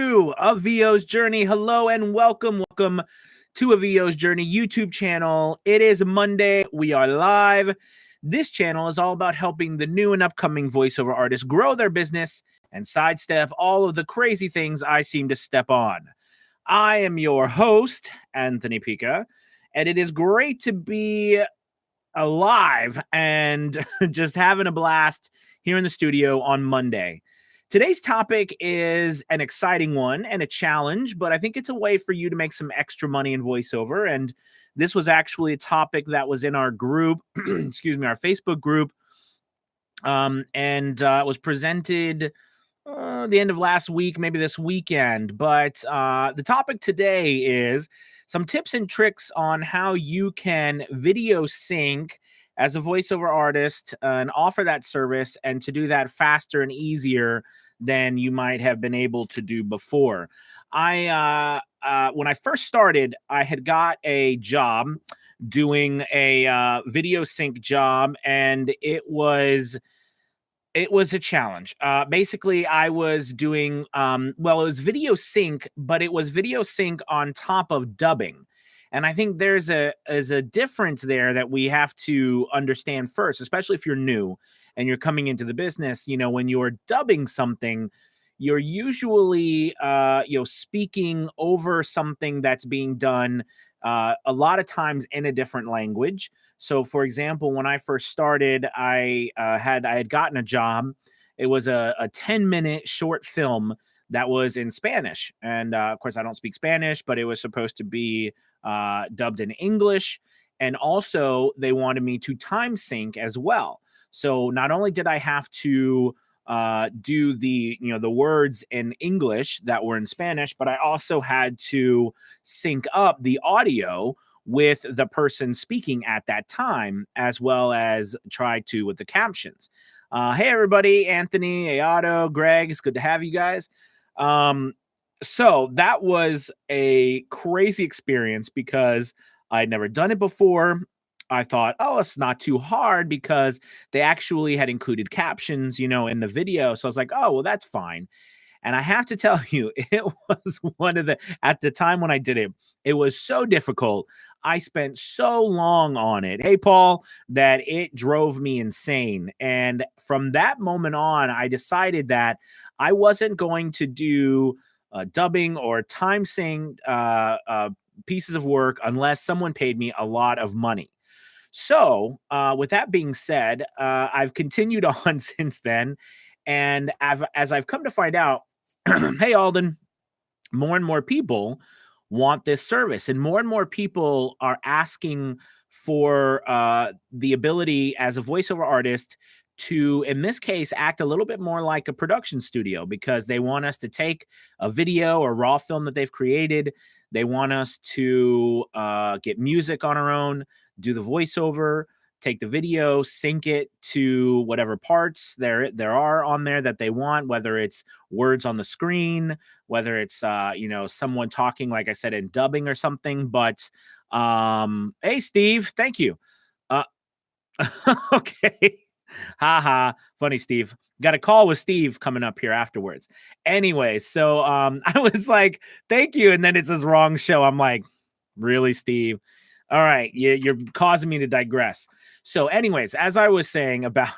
to A VO's Journey. Hello and welcome to A VO's Journey YouTube channel. It is Monday. We are live. This channel is all about helping the new and upcoming voiceover artists grow their business and sidestep all of the crazy things I seem to step on. I am your host, Anthony Pica, and it is great to be alive and just having a blast here in the studio on Monday. Today's topic is an exciting one and a challenge, but I think it's a way for you to make some extra money in voiceover. And this was actually a topic that was in our group, excuse me, our Facebook group, and it was presented the end of last week, maybe this weekend. But the topic today is some tips and tricks on how you can video sync as a voiceover artist and offer that service, and to do that faster and easier than you might have been able to do before. When I first started, I had got a job doing a video sync job, and it was a challenge. Basically, I was doing, it was video sync, but it was video sync on top of dubbing. And I think there's a difference there that we have to understand first, especially if you're new and you're coming into the business. You know, when you're dubbing something, you're usually, speaking over something that's being done a lot of times in a different language. So, for example, when I first started, I had gotten a job. It was a 10-minute short film that was in Spanish. And of course, I don't speak Spanish, but it was supposed to be dubbed in English. And also, they wanted me to time sync as well. So not only did I have to do the words in English that were in Spanish, but I also had to sync up the audio with the person speaking at that time, as well as try to with the captions. Hey everybody, Anthony, Aado, Greg, it's good to have you guys. So that was a crazy experience because I'd never done it before. I thought, oh, it's not too hard because they actually had included captions, in the video. So I was like, oh, well, that's fine. And I have to tell you, it was at the time when I did it, it was so difficult. I spent so long on it, hey, Paul, that it drove me insane. And from that moment on, I decided that I wasn't going to do dubbing or time sync pieces of work unless someone paid me a lot of money. So with that being said, I've continued on since then. And as I've come to find out, hey, Alden, more and more people want this service, and more people are asking for the ability as a voiceover artist to, in this case, act a little bit more like a production studio, because they want us to take a video or raw film that they've created. They want us to get music on our own, do the voiceover, take the video, sync it to whatever parts there are on there that they want, whether it's words on the screen, whether it's someone talking, like I said, in dubbing or something. But hey, Steve, thank you. Okay. Haha, funny, Steve. Got a call with Steve coming up here afterwards. Anyway, so I was like, thank you, and then it says wrong show. I'm like, really, Steve? All right, you're causing me to digress. So anyways, as I was saying about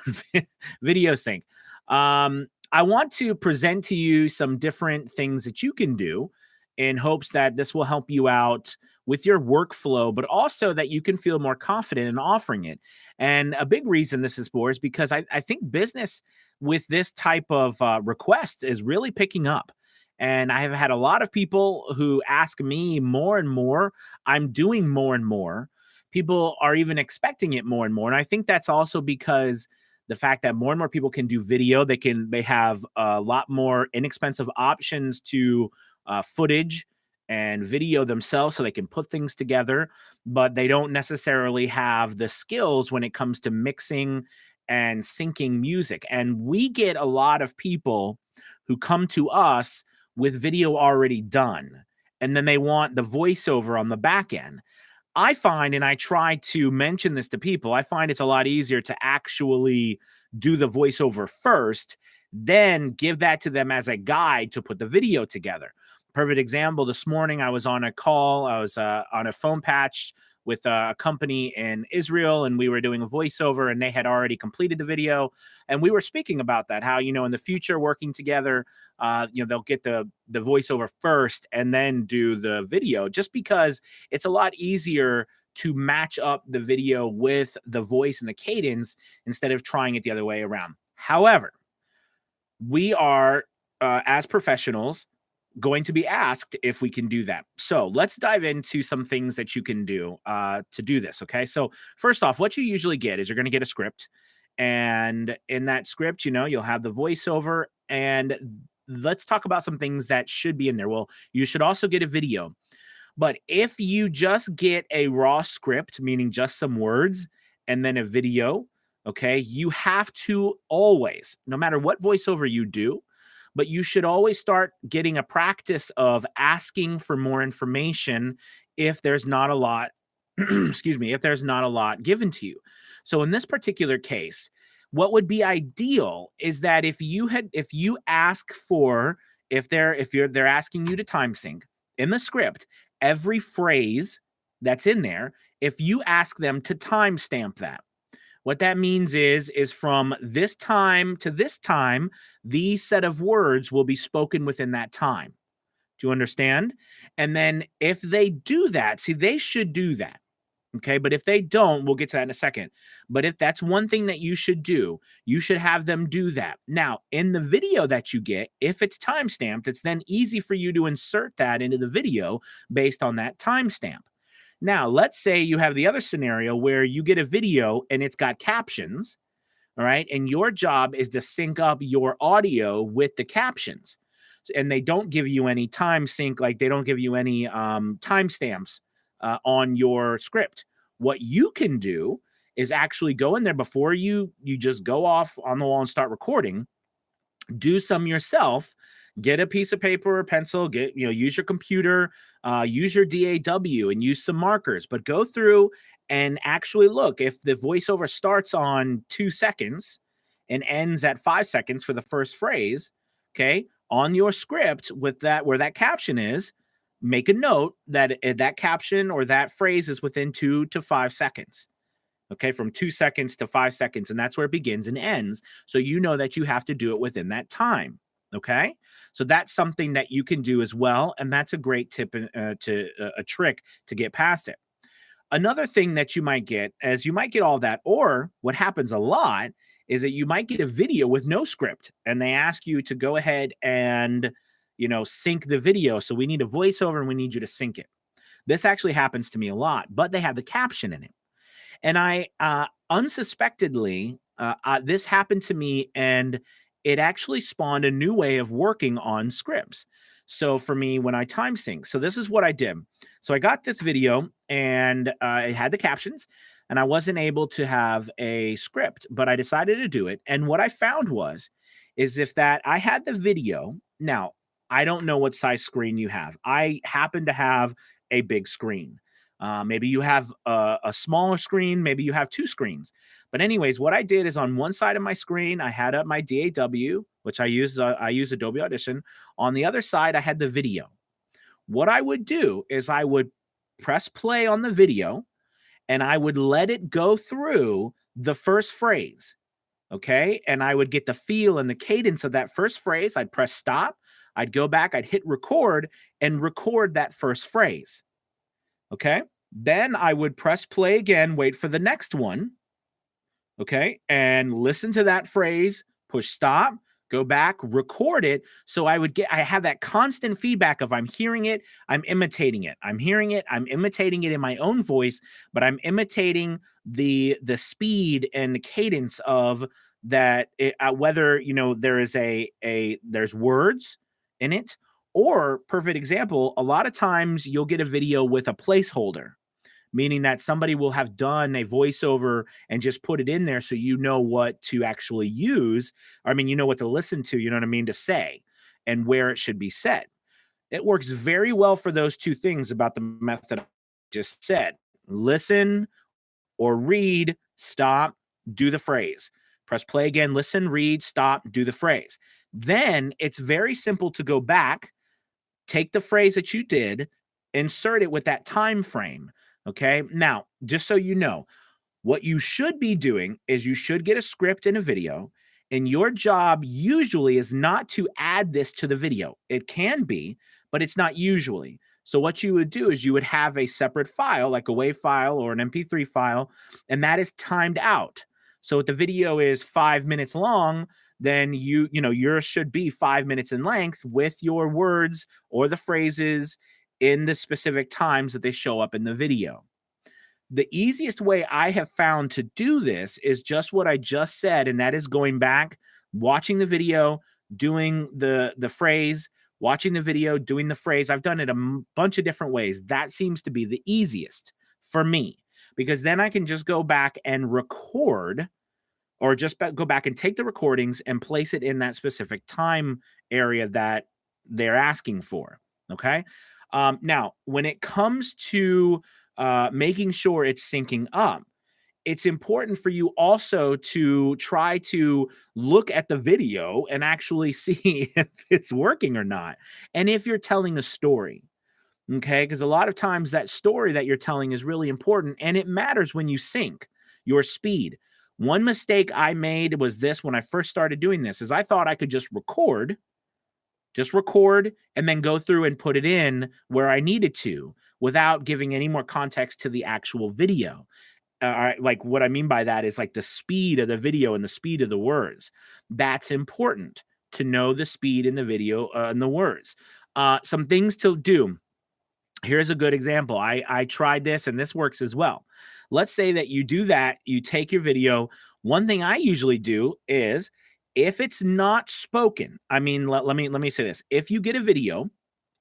video sync, I want to present to you some different things that you can do in hopes that this will help you out with your workflow, but also that you can feel more confident in offering it. And a big reason this is for is because I think business with this type of request is really picking up. And I have had a lot of people who ask me more and more. I'm doing more and more. People are even expecting it more and more. And I think that's also because the fact that more and more people can do video, they have a lot more inexpensive options to footage and video themselves, so they can put things together, but they don't necessarily have the skills when it comes to mixing and syncing music. And we get a lot of people who come to us with video already done, and then they want the voiceover on the back end. I find, and I try to mention this to people, I find it's a lot easier to actually do the voiceover first then give that to them as a guide to put the video together. Perfect example, this morning I was on a call, I was on a phone patch with a company in Israel, and we were doing a voiceover, and they had already completed the video. And we were speaking about that, how, in the future, working together, they'll get the voiceover first and then do the video, just because it's a lot easier to match up the video with the voice and the cadence instead of trying it the other way around. However, we are, as professionals, going to be asked if we can do that. So let's dive into some things that you can do to do this. Okay. So first off, what you usually get is you're going to get a script. And in that script, you'll have the voiceover. And let's talk about some things that should be in there. Well, you should also get a video. But if you just get a raw script, meaning just some words and then a video, okay, you have to always, no matter what voiceover you do, but you should always start getting a practice of asking for more information if there's not a lot, excuse me, if there's not a lot given to you. So in this particular case, what would be ideal is that if you ask for, they're asking you to time sync in the script, every phrase that's in there, if you ask them to timestamp that. What that means is from this time to this time, these set of words will be spoken within that time. Do you understand? And then if they do that, see, they should do that. Okay. But if they don't, we'll get to that in a second. But if that's one thing that you should do, you should have them do that. Now, in the video that you get, if it's timestamped, it's then easy for you to insert that into the video based on that timestamp. Now, let's say you have the other scenario where you get a video and it's got captions, all right? And your job is to sync up your audio with the captions. And they don't give you any time sync, like they don't give you any timestamps on your script. What you can do is actually go in there before you just go off on the wall and start recording, do some yourself. Get a piece of paper or pencil, use your computer, use your DAW and use some markers, but go through and actually look if the voiceover starts on 2 seconds and ends at 5 seconds for the first phrase. Okay. On your script with that, where that caption is, make a note that that caption or that phrase is within 2 to 5 seconds. Okay. From 2 seconds to 5 seconds. And that's where it begins and ends. So you know that you have to do it within that time. Okay. So that's something that you can do as well. And that's a great tip a trick to get past it. Another thing that you might get is you might get all that, or what happens a lot is that you might get a video with no script and they ask you to go ahead and, sync the video. So we need a voiceover and we need you to sync it. This actually happens to me a lot, but they have the caption in it. And I unsuspectedly, this happened to me, and it actually spawned a new way of working on scripts. So for me, when I time sync, so this is what I did. So I got this video and it had the captions, and I wasn't able to have a script, but I decided to do it. And what I found is if that I had the video. Now, I don't know what size screen you have. I happen to have a big screen. Maybe you have a smaller screen. Maybe you have 2 screens. But anyways, what I did is on one side of my screen, I had up my DAW, which I use Adobe Audition. On the other side, I had the video. What I would do is I would press play on the video and I would let it go through the first phrase. Okay. And I would get the feel and the cadence of that first phrase. I'd press stop. I'd go back. I'd hit record and record that first phrase. Okay. Then I would press play again, wait for the next one. Okay. And listen to that phrase, push stop, go back, record it. So I have that constant feedback of I'm hearing it, I'm imitating it. I'm hearing it, I'm imitating it in my own voice, but I'm imitating the speed and the cadence of that, whether, there is there's words in it, or perfect example, a lot of times you'll get a video with a placeholder, meaning that somebody will have done a voiceover and just put it in there so you know what to actually use. I mean, you know what to listen to, to say, and where it should be said. It works very well for those 2 things about the method I just said. Listen or read, stop, do the phrase. press play again, listen, read, stop, do the phrase. Then it's very simple to go back, take the phrase that you did, insert it with that time frame. Okay. Now, just so you know, what you should be doing is you should get a script and a video, and your job usually is not to add this to the video. It can be, but it's not usually. So what you would do is you would have a separate file, like a WAV file or an MP3 file, and that is timed out. So if the video is 5 minutes long, then yours should be 5 minutes in length with your words or the phrases in the specific times that they show up in the video. The easiest way I have found to do this is just what I just said, and that is going back, watching the video, doing the phrase, watching the video, doing the phrase. I've done it a bunch of different ways. That seems to be the easiest for me, because then I can just go back and record, or just go back and take the recordings and place it in that specific time area that they're asking for. Okay. Now, when it comes to making sure it's syncing up, it's important for you also to try to look at the video and actually see if it's working or not. And if you're telling a story, okay, because a lot of times that story that you're telling is really important, and it matters when you sync your speed. One mistake I made was this when I first started doing this, is I thought I could just record and then go through and put it in where I needed to without giving any more context to the actual video. Like what I mean by that is like the speed of the video and the speed of the words. That's important to know the speed in the video and the words. Some things to do. Here's a good example. I tried this and this works as well. Let's say that you do that, you take your video. One thing I usually do is, if it's not spoken, I mean, let me say this. If you get a video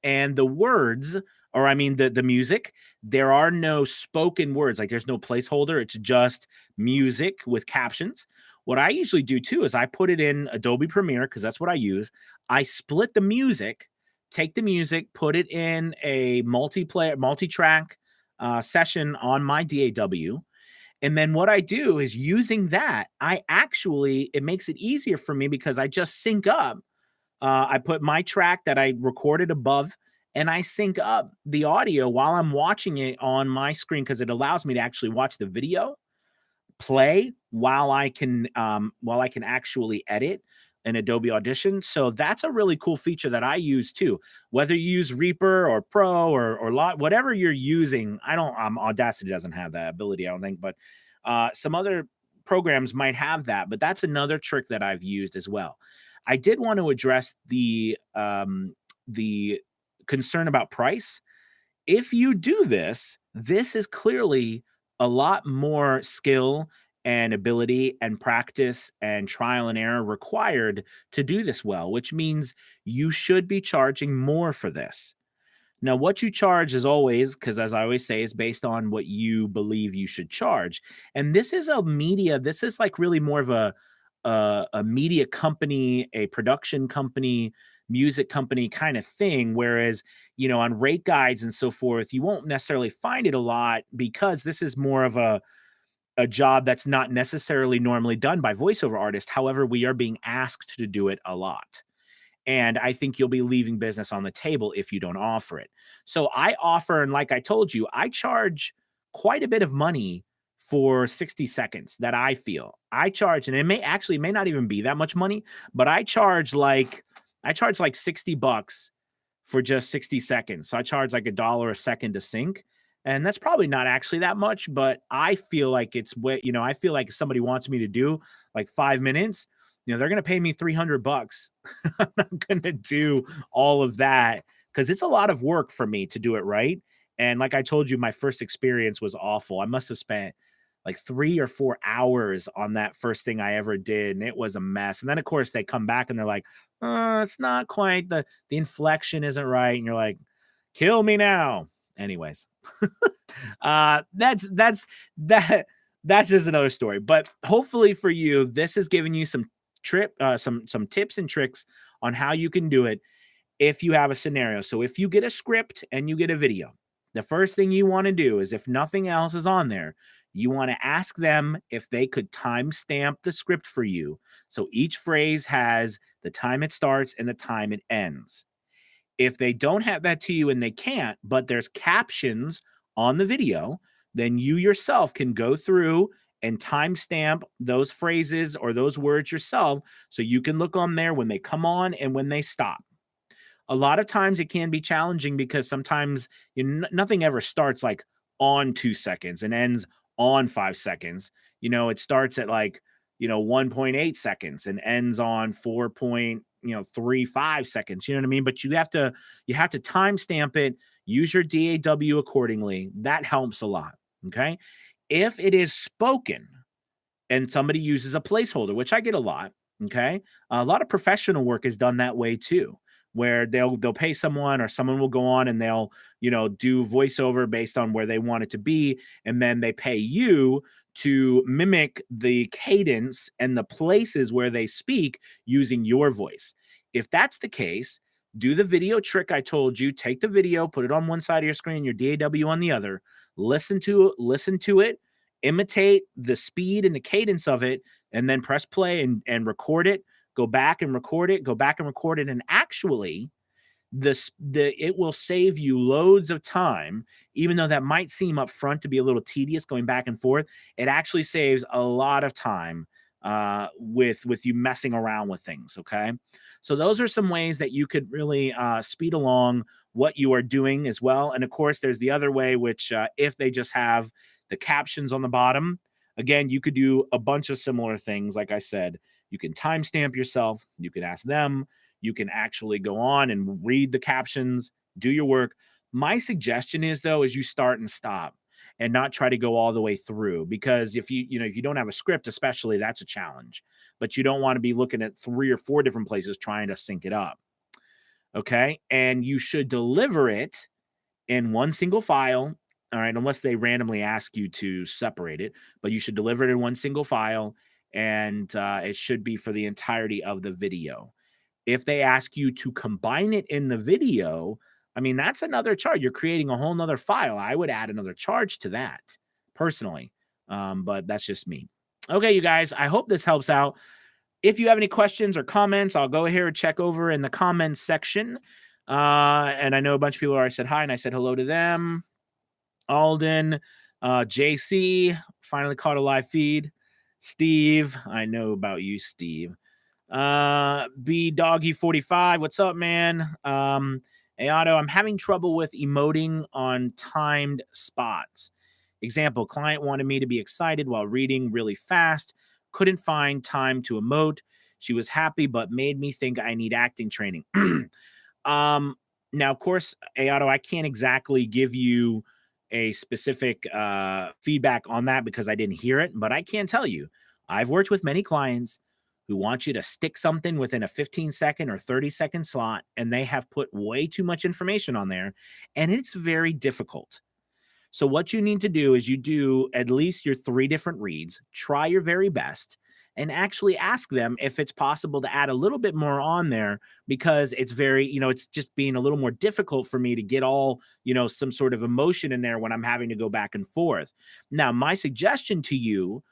and the words, or I mean the music, there are no spoken words, like there's no placeholder, it's just music with captions. What I usually do too is I put it in Adobe Premiere, because that's what I use. I split the music, take the music, put it in a multi-track session on my DAW. And then what I do is, using that, it makes it easier for me because I just sync up. I put my track that I recorded above, and I sync up the audio while I'm watching it on my screen, because it allows me to actually watch the video play while I can actually edit in Adobe Audition. So that's a really cool feature that I use too. Whether you use Reaper or Pro or whatever you're using, Audacity doesn't have that ability, I don't think, but some other programs might have that. But that's another trick that I've used as well. I did want to address the concern about price. If you do this, this is clearly a lot more skill and ability and practice and trial and error required to do this well, which means you should be charging more for this. Now, what you charge is always, because as I always say, is based on what you believe you should charge. And this is this is like really more of a media company, a production company, music company kind of thing. Whereas, on rate guides and so forth, you won't necessarily find it a lot, because this is more of a job that's not necessarily normally done by voiceover artists. However, we are being asked to do it a lot. And I think you'll be leaving business on the table if you don't offer it. So I offer, and like I told you, I charge quite a bit of money for 60 seconds that I feel. I charge, and it may not even be that much money, but I charge like $60 for just 60 seconds. So I charge like $1 a second to sync. And that's probably not actually that much, but I feel like it's what, I feel like if somebody wants me to do like 5 minutes, they're going to pay me $300. I'm not going to do all of that, because it's a lot of work for me to do it right. And like I told you, my first experience was awful. I must have spent like 3 or 4 hours on that first thing I ever did, and it was a mess. And then of course they come back and they're like, it's not quite, the inflection isn't right. And you're like, kill me now. Anyways, that's just another story. But hopefully for you, this has given you some tips and tricks on how you can do it if you have a scenario. So if you get a script and you get a video, The first thing you want to do is, if nothing else is on there, you want to ask them if they could timestamp the script for you. So each phrase has the time it starts and the time it ends. If they don't have that to you and they can't, but there's captions on the video, then you yourself can go through and timestamp those phrases or those words yourself, so you can look on there when they come on and when they stop. A lot of times it can be challenging because sometimes nothing ever starts like on 2 seconds and ends on 5 seconds. It starts at like 1.8 seconds and ends on 4.35 seconds. You know what I mean? But you have to timestamp it, use your DAW accordingly. That helps a lot. Okay. If it is spoken and somebody uses a placeholder, which I get a lot, okay, a lot of professional work is done that way too, where they'll pay someone, or someone will go on and they'll do voiceover based on where they want it to be, and then they pay you to mimic the cadence and the places where they speak using your voice. If that's the case, do the video trick I told you. Take the video, put it on one side of your screen, your DAW on the other. Listen to it, imitate the speed and the cadence of it, and then press play and record it. Go back and record it. Go back and record it. And actually, it will save you loads of time, even though that might seem up front to be a little tedious going back and forth. It actually saves a lot of time with you messing around with things. Okay, so those are some ways that you could really speed along what you are doing as well. And of course, there's the other way, which if they just have the captions on the bottom, again, you could do a bunch of similar things. Like I said, you can timestamp yourself, you can ask them, you can actually go on and read the captions, do your work. My suggestion is, though, is you start and stop and not try to go all the way through, because if you don't have a script, especially, that's a challenge. But you don't want to be looking at 3 or 4 different places trying to sync it up. Okay? And you should deliver it in one single file. All right, unless they randomly ask you to separate it, but you should deliver it in one single file, and it should be for the entirety of the video. If they ask you to combine it in the video, I mean, that's another charge. You're creating a whole nother file. I would add another charge to that personally. But that's just me. Okay, you guys, I hope this helps out. If you have any questions or comments, I'll go ahead and check over in the comments section. And I know a bunch of people already said hi, and I said hello to them. Alden, JC, finally caught a live feed. Steve, I know about you, Steve. B Doggy 45, what's up, man? Aado, I'm having trouble with emoting on timed spots. Example, client wanted me to be excited while reading really fast. Couldn't find time to emote. She was happy, but made me think I need acting training. Now, of course, Aado, I can't exactly give you a specific feedback on that because I didn't hear it, but I can tell you, I've worked with many clients who want you to stick something within a 15-second or 30-second slot, and they have put way too much information on there, and it's very difficult. So what you need to do is you do at least your 3 different reads, try your very best, and actually ask them if it's possible to add a little bit more on there, because it's very, it's just being a little more difficult for me to get all, some sort of emotion in there when I'm having to go back and forth. Now, my suggestion to you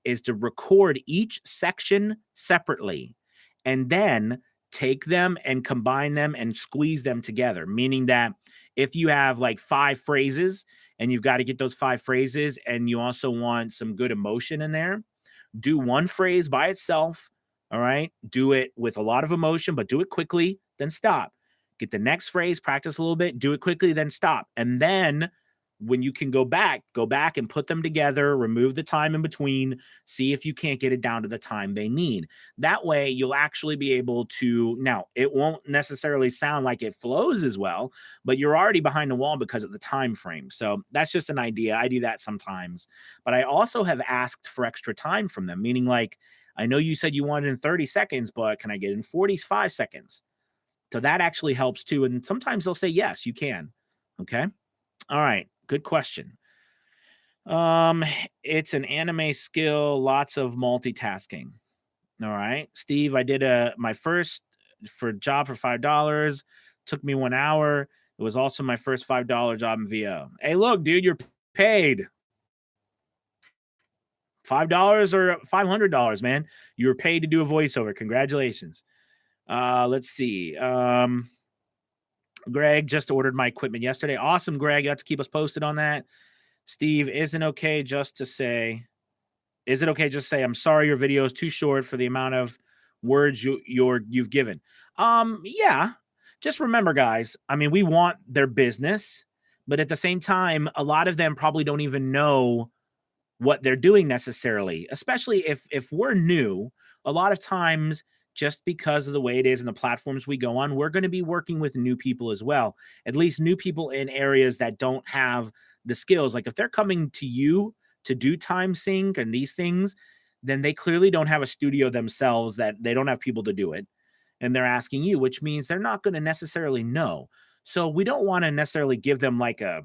is to record each section separately and then take them and combine them and squeeze them together, meaning that if you have like 5 phrases and you've got to get those 5 phrases and you also want some good emotion in there, do one phrase by itself. All right. Do it with a lot of emotion, but do it quickly, then stop. Get the next phrase, practice a little bit, do it quickly, then stop. And then when you can go back and put them together, remove the time in between, see if you can't get it down to the time they need. That way you'll actually be able to, now it won't necessarily sound like it flows as well, but you're already behind the wall because of the time frame. So that's just an idea. I do that sometimes, but I also have asked for extra time from them, meaning like, I know you said you wanted in 30 seconds, but can I get in 45 seconds? So that actually helps too. And sometimes they'll say, yes, you can. Okay. All right. Good question. It's an anime skill, lots of multitasking. All right. Steve, I did my first job for $5. Took me 1 hour. It It was also my first $5 job in VO. Hey, look, dude, you're paid. $5 or $500, man. You were paid to do a voiceover. Congratulations. Let's see. Greg just ordered my equipment yesterday. Awesome, Greg. You have to keep us posted on that. Steve, is it okay just to say, I'm sorry your video is too short for the amount of words you've given? Yeah. Just remember, guys, I mean, we want their business, but at the same time, a lot of them probably don't even know what they're doing necessarily, especially if we're new. A lot of times, just because of the way it is and the platforms we go on, we're going to be working with new people as well, at least new people in areas that don't have the skills. Like if they're coming to you to do time sync and these things, then they clearly don't have a studio themselves, that they don't have people to do it, and they're asking you, which means they're not going to necessarily know. So we don't want to necessarily give them like a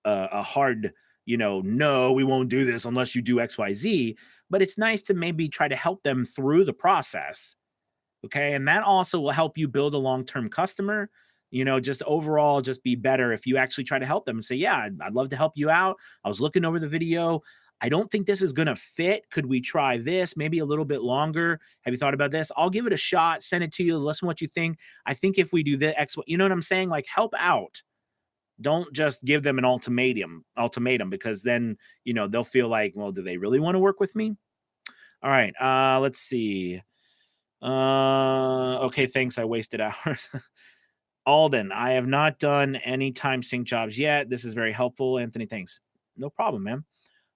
hard, no, we won't do this unless you do XYZ. But it's nice to maybe try to help them through the process. Okay. And that also will help you build a long-term customer. Just overall, just be better if you actually try to help them and say, yeah, I'd love to help you out. I was looking over the video. I don't think this is going to fit. Could we try this? Maybe a little bit longer. Have you thought about this? I'll give it a shot. Send it to you. Listen what you think. I think if we do the X, you know what I'm saying? Like, help out. Don't just give them an ultimatum, because then, they'll feel like, well, do they really want to work with me? All right. Let's see. Okay. Thanks. I wasted hours. Alden, I have not done any time sync jobs yet. This is very helpful. Anthony, thanks. No problem, man.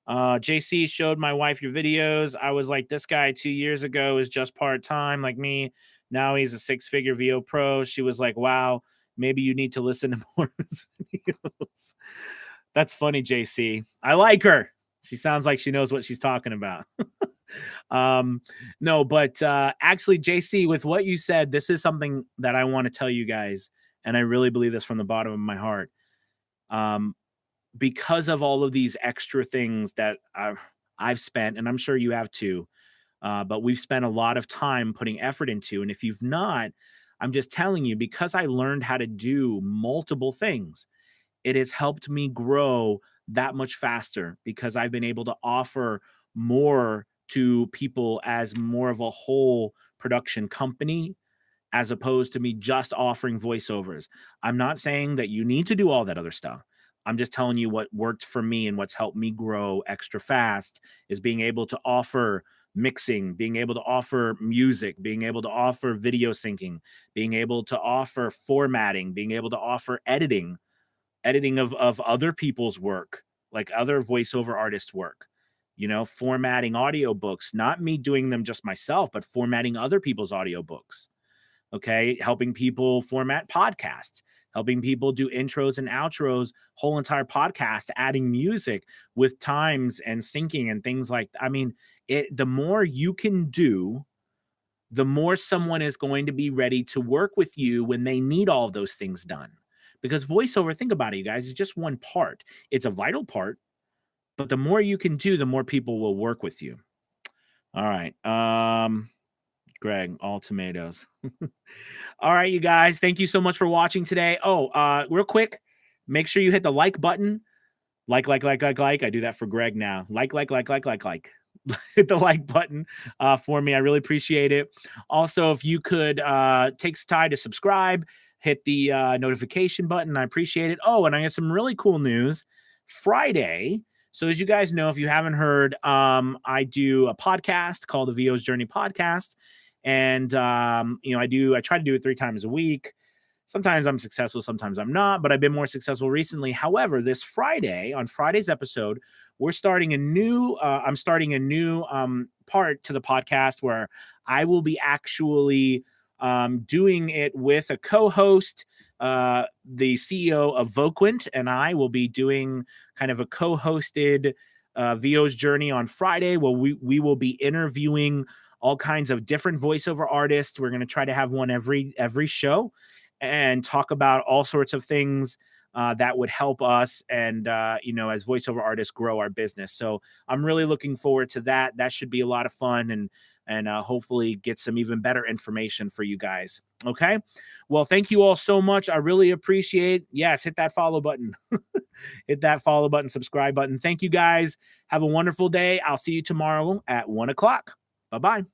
JC showed my wife your videos. I was like, this guy 2 years ago is just part-time like me. Now he's a 6-figure VO pro. She was like, wow, maybe you need to listen to more of his videos. That's funny, JC. I like her. She sounds like she knows what she's talking about. No, but actually, JC, with what you said, this is something that I want to tell you guys, and I really believe this from the bottom of my heart. Because of all of these extra things that I've spent, and I'm sure you have too, but we've spent a lot of time putting effort into. And if you've not, I'm just telling you, because I learned how to do multiple things, it has helped me grow that much faster, because I've been able to offer more to people as more of a whole production company, as opposed to me just offering voiceovers. I'm not saying that you need to do all that other stuff. I'm just telling you what worked for me, and what's helped me grow extra fast is being able to offer mixing, being able to offer music, being able to offer video syncing, being able to offer formatting, being able to offer editing of other people's work, like other voiceover artists' work, formatting audiobooks, not me doing them just myself, but formatting other people's audiobooks. Okay. Helping people format podcasts, helping people do intros and outros, whole entire podcasts, adding music with times and syncing and things like that. I mean, the more you can do, the more someone is going to be ready to work with you when they need all of those things done. Because voiceover, think about it, you guys, is just one part. It's a vital part, but the more you can do, the more people will work with you. All right. Greg, all tomatoes. All right, you guys, thank you so much for watching today. Oh, real quick, make sure you hit the like button. Like. I do that for Greg now. Like. Hit the like button for me. I really appreciate it. Also, if you could take some time to subscribe, hit the notification button. I appreciate it. Oh, and I got some really cool news. Friday. So as you guys know, if you haven't heard, I do a podcast called the VO's Journey Podcast. And, I try to do it 3 times a week. Sometimes I'm successful, sometimes I'm not, but I've been more successful recently. However, this Friday, on Friday's episode, I'm starting a new part to the podcast where I will be actually doing it with a co-host. The CEO of Voquent and I will be doing kind of a co-hosted VO's Journey on Friday, where we will be interviewing all kinds of different voiceover artists. We're going to try to have one every show and talk about all sorts of things that would help us and, as voiceover artists grow our business. So I'm really looking forward to that. That should be a lot of fun. And and hopefully get some even better information for you guys. Okay. Well, thank you all so much. I really appreciate. Yes, hit that follow button. Hit that follow button, subscribe button. Thank you guys. Have a wonderful day. I'll see you tomorrow at 1 o'clock. Bye-bye.